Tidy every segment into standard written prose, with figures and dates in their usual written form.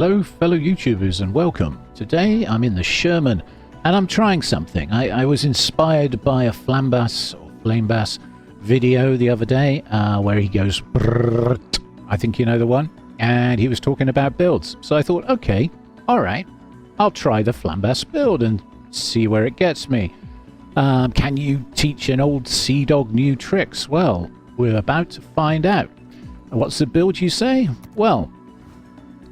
Hello fellow YouTubers and welcome. Today I'm in the Sherman and I'm trying something. I was inspired by a Flambass video the other day where he goes brrrt, I think you know the one, and he was talking about builds. So I thought, okay, alright, I'll try the Flambass build and see where it gets me. Can you teach an old sea dog new tricks? Well, we're about to find out. What's the build you say? Well,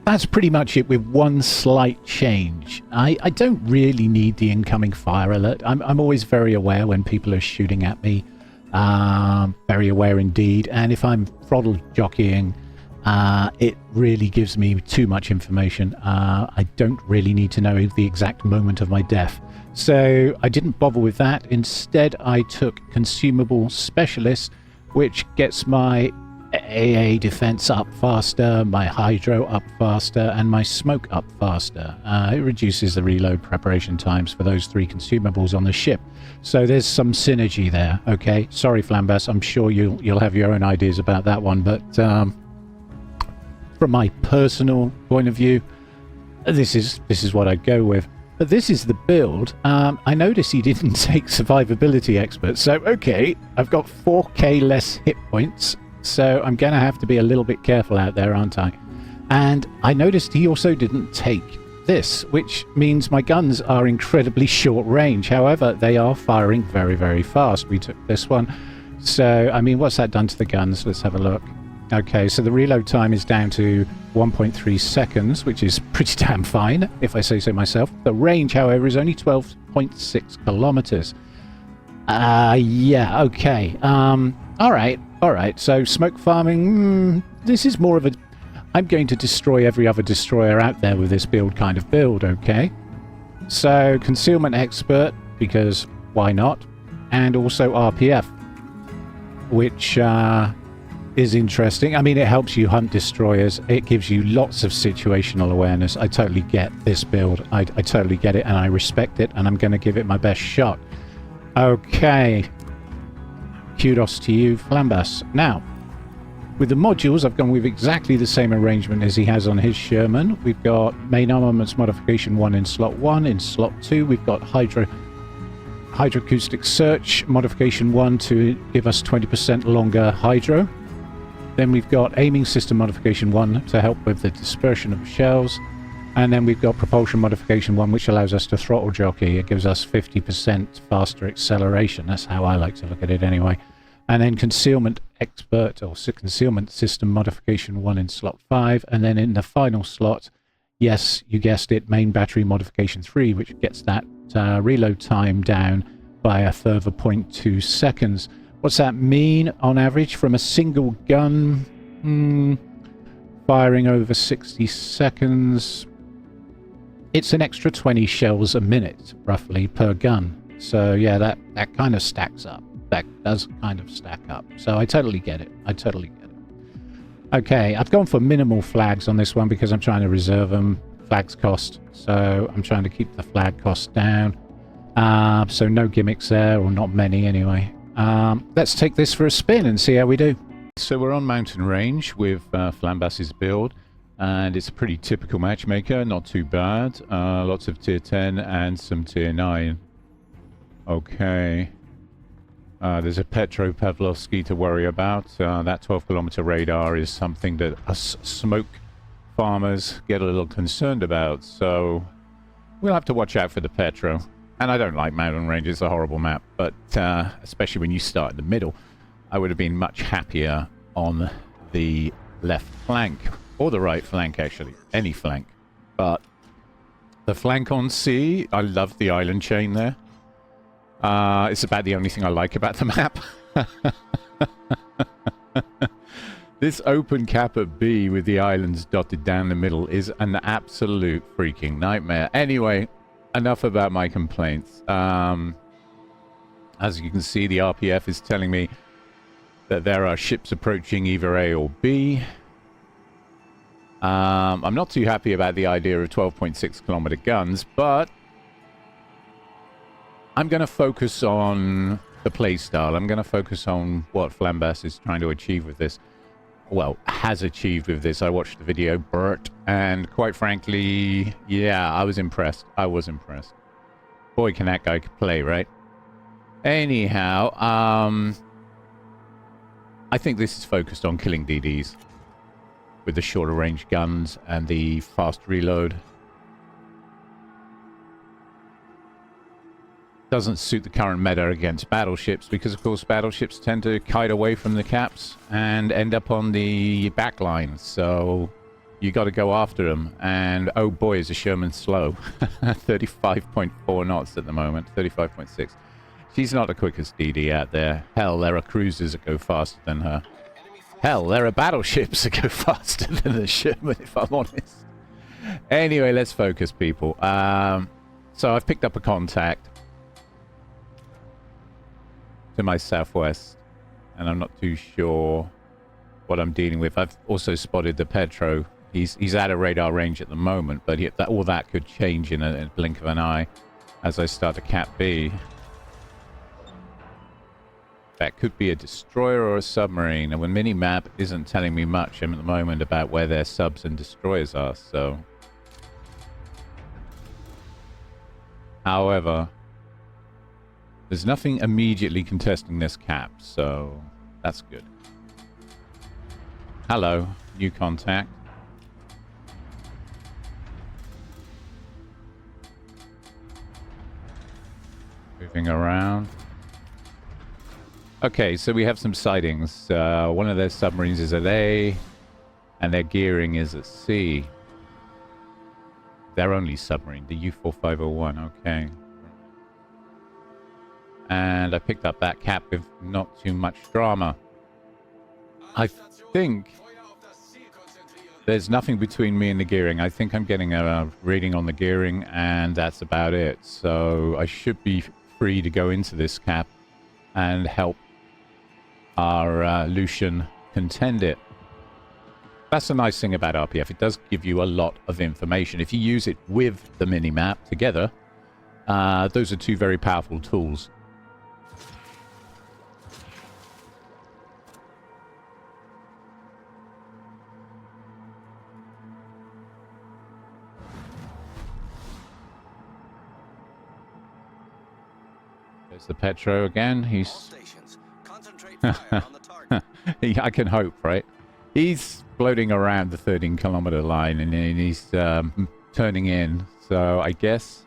that's pretty much it with one slight change. I don't really need the incoming fire alert. I'm always very aware when people are shooting at me. Very aware indeed. And if I'm throttle jockeying, it really gives me too much information. I don't really need to know the exact moment of my death. So I didn't bother with that. Instead, I took Consumable Specialist, which gets my AA defense up faster, my hydro up faster, and my smoke up faster. It reduces the reload preparation times for those three consumables on the ship. So there's some synergy there. Okay, sorry Flambass, I'm sure you'll have your own ideas about that one, but from my personal point of view, this is what I go with. But this is the build. I noticed he didn't take survivability expert, so okay, I've got 4k less hit points. So I'm going to have to be a little bit careful out there, aren't I? And I noticed he also didn't take this, which means my guns are incredibly short range. However, they are firing very, very fast. We took this one. So, I mean, what's that done to the guns? Let's have a look. Okay, so the reload time is down to 1.3 seconds, which is pretty damn fine, if I say so myself. The range, however, is only 12.6 kilometers. Yeah, okay. All right, so smoke farming, this is more of a... I'm going to destroy every other destroyer out there with this kind of build, okay? So, concealment expert, because why not? And also RPF, which is interesting. I mean, it helps you hunt destroyers. It gives you lots of situational awareness. I totally get this build. I totally get it, and I respect it, and I'm going to give it my best shot. Okay. Kudos to you, Flambass. Now, with the modules, I've gone with exactly the same arrangement as he has on his Sherman. We've got main armaments modification 1 in slot 1. In slot 2, we've got hydroacoustic search modification 1 to give us 20% longer hydro. Then we've got aiming system modification 1 to help with the dispersion of shells. And then we've got propulsion modification 1, which allows us to throttle jockey. It gives us 50% faster acceleration. That's how I like to look at it anyway. And then concealment expert, or concealment system modification 1 in slot 5. And then in the final slot, yes, you guessed it, main battery modification 3, which gets that reload time down by a further 0.2 seconds. What's that mean on average from a single gun? Firing over 60 seconds. It's an extra 20 shells a minute, roughly, per gun. So, yeah, that kind of stacks up. That does kind of stack up. So I totally get it. I totally get it. Okay, I've gone for minimal flags on this one because I'm trying to reserve them. Flags cost. So I'm trying to keep the flag cost down. So no gimmicks there, or not many anyway. Let's take this for a spin and see how we do. So we're on mountain range with Flambass's build. And it's a pretty typical matchmaker, not too bad. Lots of tier 10 and some tier 9. Okay. There's a Petro Pavlovsky to worry about. That 12-kilometer radar is something that us smoke farmers get a little concerned about. So we'll have to watch out for the Petro. And I don't like mountain range, it's a horrible map. But especially when you start in the middle, I would have been much happier on the left flank. Or the right flank, actually. Any flank. But the flank on sea, I love the island chain there. It's about the only thing I like about the map. This open cap at B with the islands dotted down the middle is an absolute freaking nightmare. Anyway, enough about my complaints. As you can see, the RPF is telling me that there are ships approaching either A or B. I'm not too happy about the idea of 12.6 kilometer guns, but I'm going to focus on the playstyle. I'm going to focus on what Flambass is trying to achieve with this. well, has achieved with this. I watched the video, Bert, and quite frankly, yeah, I was impressed. I was impressed. Boy, can that guy play, right? Anyhow, I think this is focused on killing DDs with the shorter range guns and the fast reload. Doesn't suit the current meta against battleships because, of course, battleships tend to kite away from the caps and end up on the back line. So you got to go after them. And oh boy, is a Sherman slow. 35.4 knots at the moment. 35.6. She's not the quickest DD out there. Hell, there are cruisers that go faster than her. Hell, there are battleships that go faster than the Sherman, if I'm honest. Anyway, let's focus, people. So I've picked up a contact to my southwest, and I'm not too sure what I'm dealing with. I've also spotted the Petro. He's out of radar range at the moment, but all that could change in a blink of an eye as I start to cap B. That could be a destroyer or a submarine, and when minimap isn't telling me much at the moment about where their subs and destroyers are, so. However, there's nothing immediately contesting this cap, so that's good. Hello, new contact. Moving around. Okay, so we have some sightings. One of their submarines is at A, and their gearing is at C. Their only submarine, the U-4501, okay. And I picked up that cap with not too much drama. I think there's nothing between me and the gearing. I think I'm getting a reading on the gearing, and that's about it. So I should be free to go into this cap and help our Lucian contend it. That's the nice thing about RPF. It does give you a lot of information. If you use it with the minimap together, those are two very powerful tools. There's the Petro again. He's... I can hope, right? He's floating around the 13-kilometer line, and he's turning in. So I guess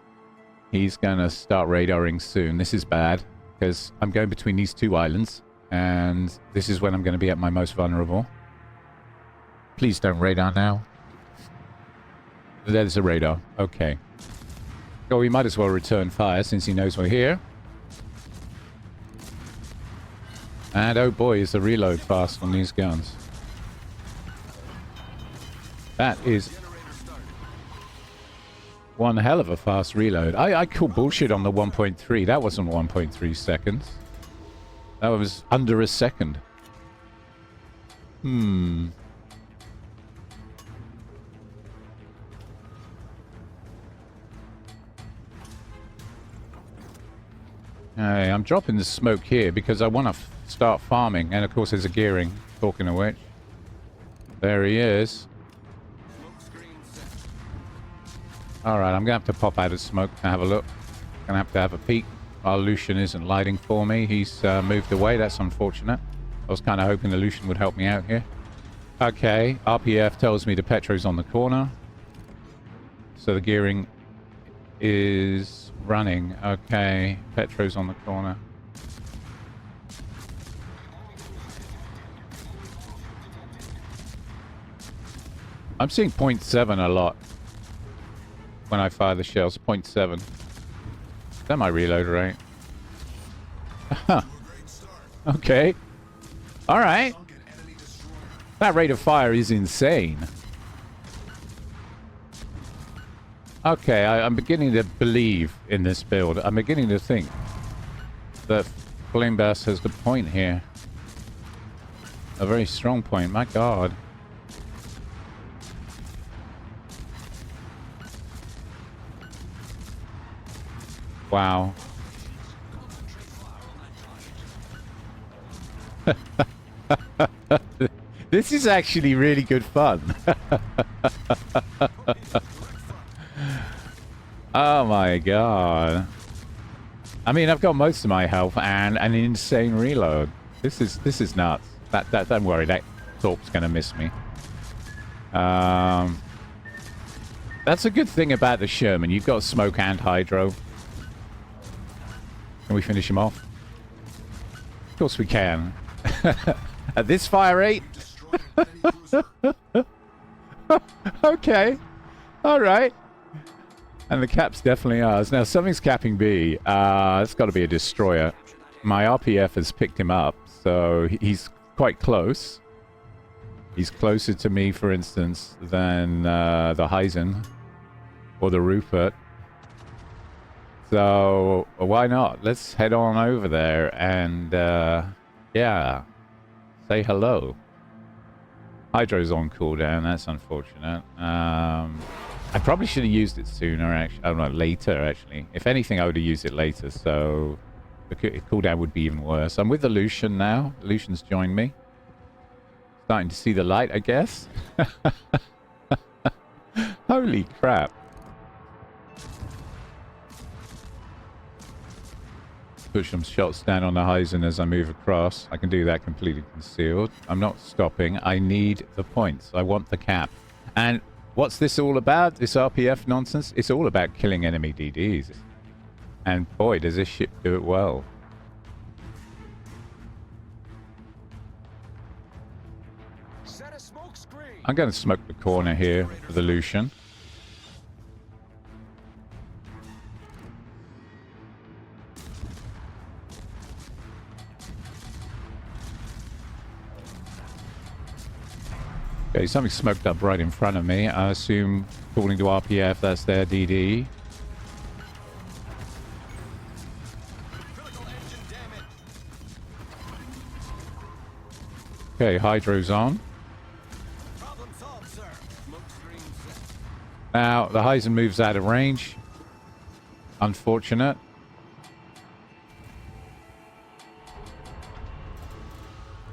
he's going to start radaring soon. This is bad, because I'm going between these two islands, and this is when I'm going to be at my most vulnerable. Please don't radar now. There's a radar. Okay. So we might as well return fire, since he knows we're here. And oh boy, is the reload fast on these guns. That is one hell of a fast reload. I call bullshit on the 1.3. That wasn't 1.3 seconds. That was under a second. Hey, I'm dropping the smoke here because I want to start farming, and of course there's a gearing, talking of which. There he is. Alright, I'm gonna have to pop out of smoke to have a look. Gonna have to have a peek. Our Lucian isn't lighting for me. He's moved away. That's unfortunate. I was kind of hoping the Lucian would help me out here. Okay, RPF tells me the Petro's on the corner. So the gearing is running. Okay, Petro's on the corner. I'm seeing 0.7 a lot when I fire the shells. 0.7. Is that my reload rate? Okay. Alright. That rate of fire is insane. Okay, I'm beginning to believe in this build. I'm beginning to think that Flambass has the point here. A very strong point, my god. Wow. This is actually really good fun. Oh my god. I mean, I've got most of my health and an insane reload. This is nuts. That don't worry, that Torp's gonna miss me. That's a good thing about the Sherman. You've got smoke and hydro. Can we finish him off? Of course we can. At this fire rate? Okay. Alright. And the cap's definitely ours. Now, something's capping B. It's got to be a destroyer. My RPF has picked him up, so he's quite close. He's closer to me, for instance, than the Heisen or the Rupert. So, why not? Let's head on over there and, yeah, say hello. Hydro's on cooldown. That's unfortunate. I probably should have used it sooner, actually. I don't know, later, actually. If anything, I would have used it later, so the cooldown would be even worse. I'm with the Lucian now. Lucian's joined me. Starting to see the light, I guess. Holy crap. Push some shots down on the Heisen as I move across. I can do that completely concealed. I'm not stopping. I need the points. I want the cap. And what's this all about? This RPF nonsense? It's all about killing enemy DDs. And boy, does this ship do it well. Set a smoke screen. I'm going to smoke the corner here for the Lucian. Okay, something smoked up right in front of me. I assume, according to RPF, that's their DD. Okay, hydro's on. Problem solved, sir. Smoke screen set. Now, the Heisen moves out of range. Unfortunate.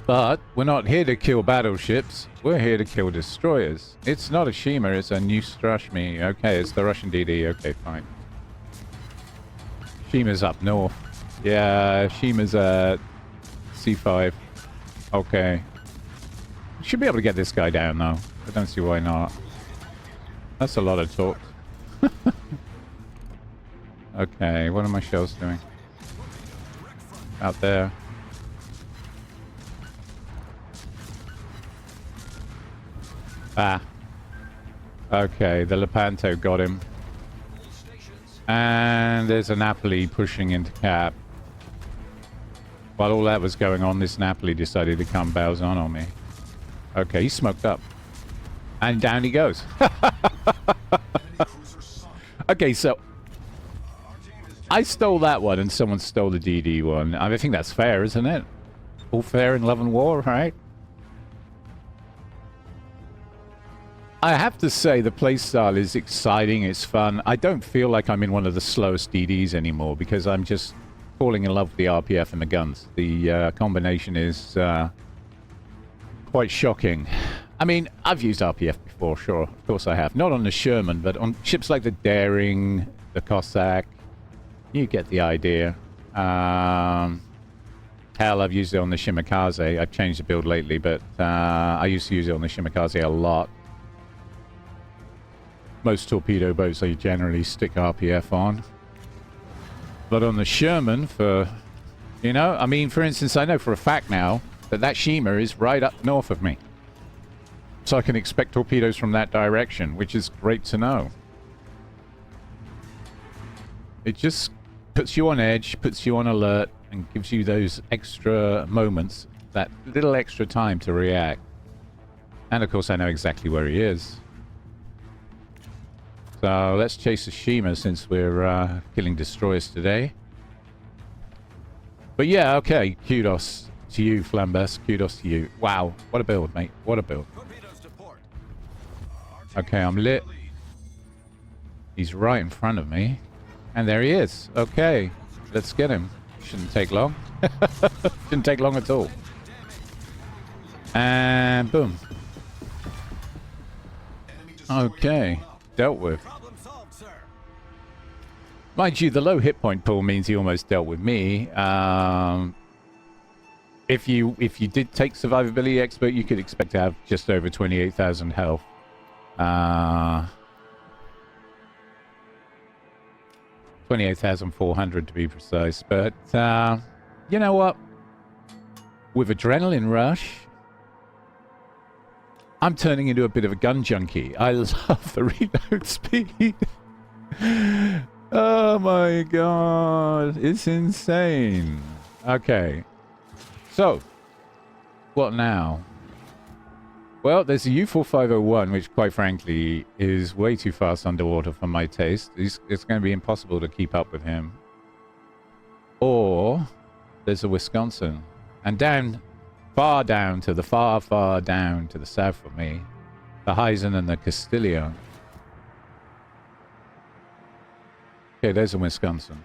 But we're not here to kill battleships. We're here to kill destroyers. It's not a Shima, it's a new Strashmi. Okay, it's the Russian DD. Okay, fine. Shima's up north. Yeah, Shima's at C5. Okay. Should be able to get this guy down, though. I don't see why not. That's a lot of talk. Okay, what are my shells doing? Out there. Ah. Okay, the Lepanto got him. And there's a Napoli pushing into cap. While all that was going on, this Napoli decided to come bows on me. Okay, he's smoked up. And down he goes. Okay, so I stole that one and someone stole the DD one. I think that's fair, isn't it? All fair in love and war, right? I have to say the playstyle is exciting, it's fun. I don't feel like I'm in one of the slowest DDs anymore because I'm just falling in love with the RPF and the guns. The combination is quite shocking. I mean, I've used RPF before, sure, of course I have. Not on the Sherman, but on ships like the Daring, the Cossack. You get the idea. Hell, I've used it on the Shimakaze. I've changed the build lately, but I used to use it on the Shimakaze a lot. Most torpedo boats I generally stick RPF on. But on the Sherman for, you know, I mean, for instance, I know for a fact now that that Shima is right up north of me. So I can expect torpedoes from that direction, which is great to know. It just puts you on edge, puts you on alert, and gives you those extra moments, that little extra time to react. And of course I know exactly where he is. So let's chase the Shima since we're killing destroyers today. But yeah, okay, kudos to you, Flambass. Kudos to you. Wow, what a build, mate. What a build. Okay, I'm lit. He's right in front of me. And there he is. Okay, let's get him. Shouldn't take long. Shouldn't take long at all. And boom. Enemy destroyer Okay. going up. Dealt with. Problem solved, sir. Mind you, the low hit point pool means he almost dealt with me. If you did take survivability expert, you could expect to have just over 28,000 health. 28,400 to be precise. But you know what? With Adrenaline Rush, I'm turning into a bit of a gun junkie. I love the reload speed. Oh my god, it's insane. Okay. So, what now? Well, there's a U4501, which quite frankly is way too fast underwater for my taste. It's going to be impossible to keep up with him. Or there's a Wisconsin. And down, far down to the far down to the south of me, the Heisen and the Castilian. Okay, there's a Wisconsin.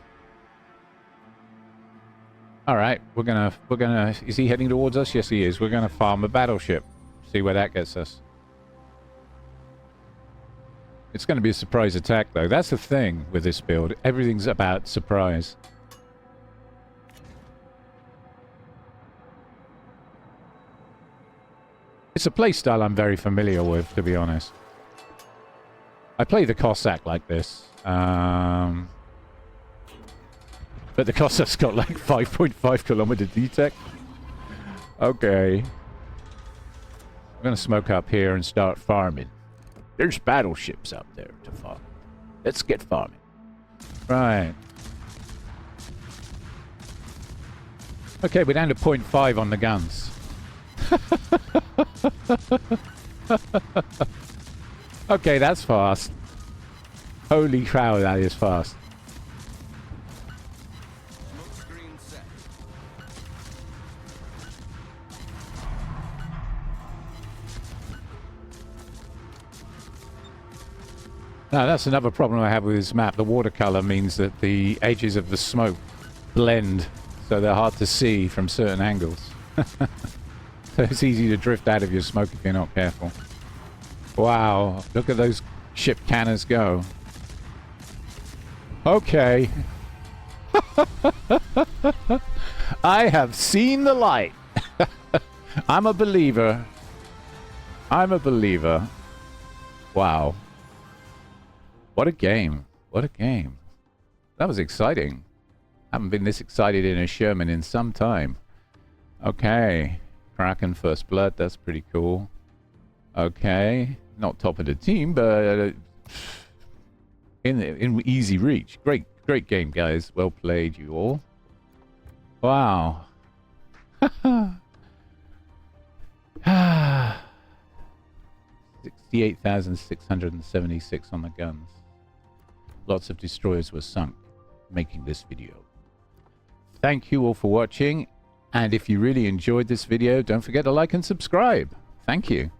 All right, we're gonna. Is he heading towards us? Yes, he is. We're gonna farm a battleship. See where that gets us. It's going to be a surprise attack, though. That's the thing with this build. Everything's about surprise. It's a playstyle I'm very familiar with, to be honest. I play the Cossack like this. But the Cossack's got like 5.5 kilometer detect. Okay. I'm going to smoke up here and start farming. There's battleships out there to farm. Let's get farming. Right. Okay, we're down to 0.5 on the guns. Okay, that's fast. Holy cow, that is fast. Smoke screen set. Now, that's another problem I have with this map. The watercolor means that the edges of the smoke blend, so they're hard to see from certain angles. So it's easy to drift out of your smoke if you're not careful. Wow, look at those ship cannons go. Okay. I have seen the light. I'm a believer. I'm a believer. Wow. What a game. What a game. That was exciting. Haven't been this excited in a Sherman in some time. Okay. Kraken First Blood. That's pretty cool. Okay. Not top of the team, but in easy reach. Great game, guys. Well played, you all. Wow. 68,676 on the guns. Lots of destroyers were sunk making this video. Thank you all for watching, and if you really enjoyed this video, don't forget to like and subscribe. Thank you.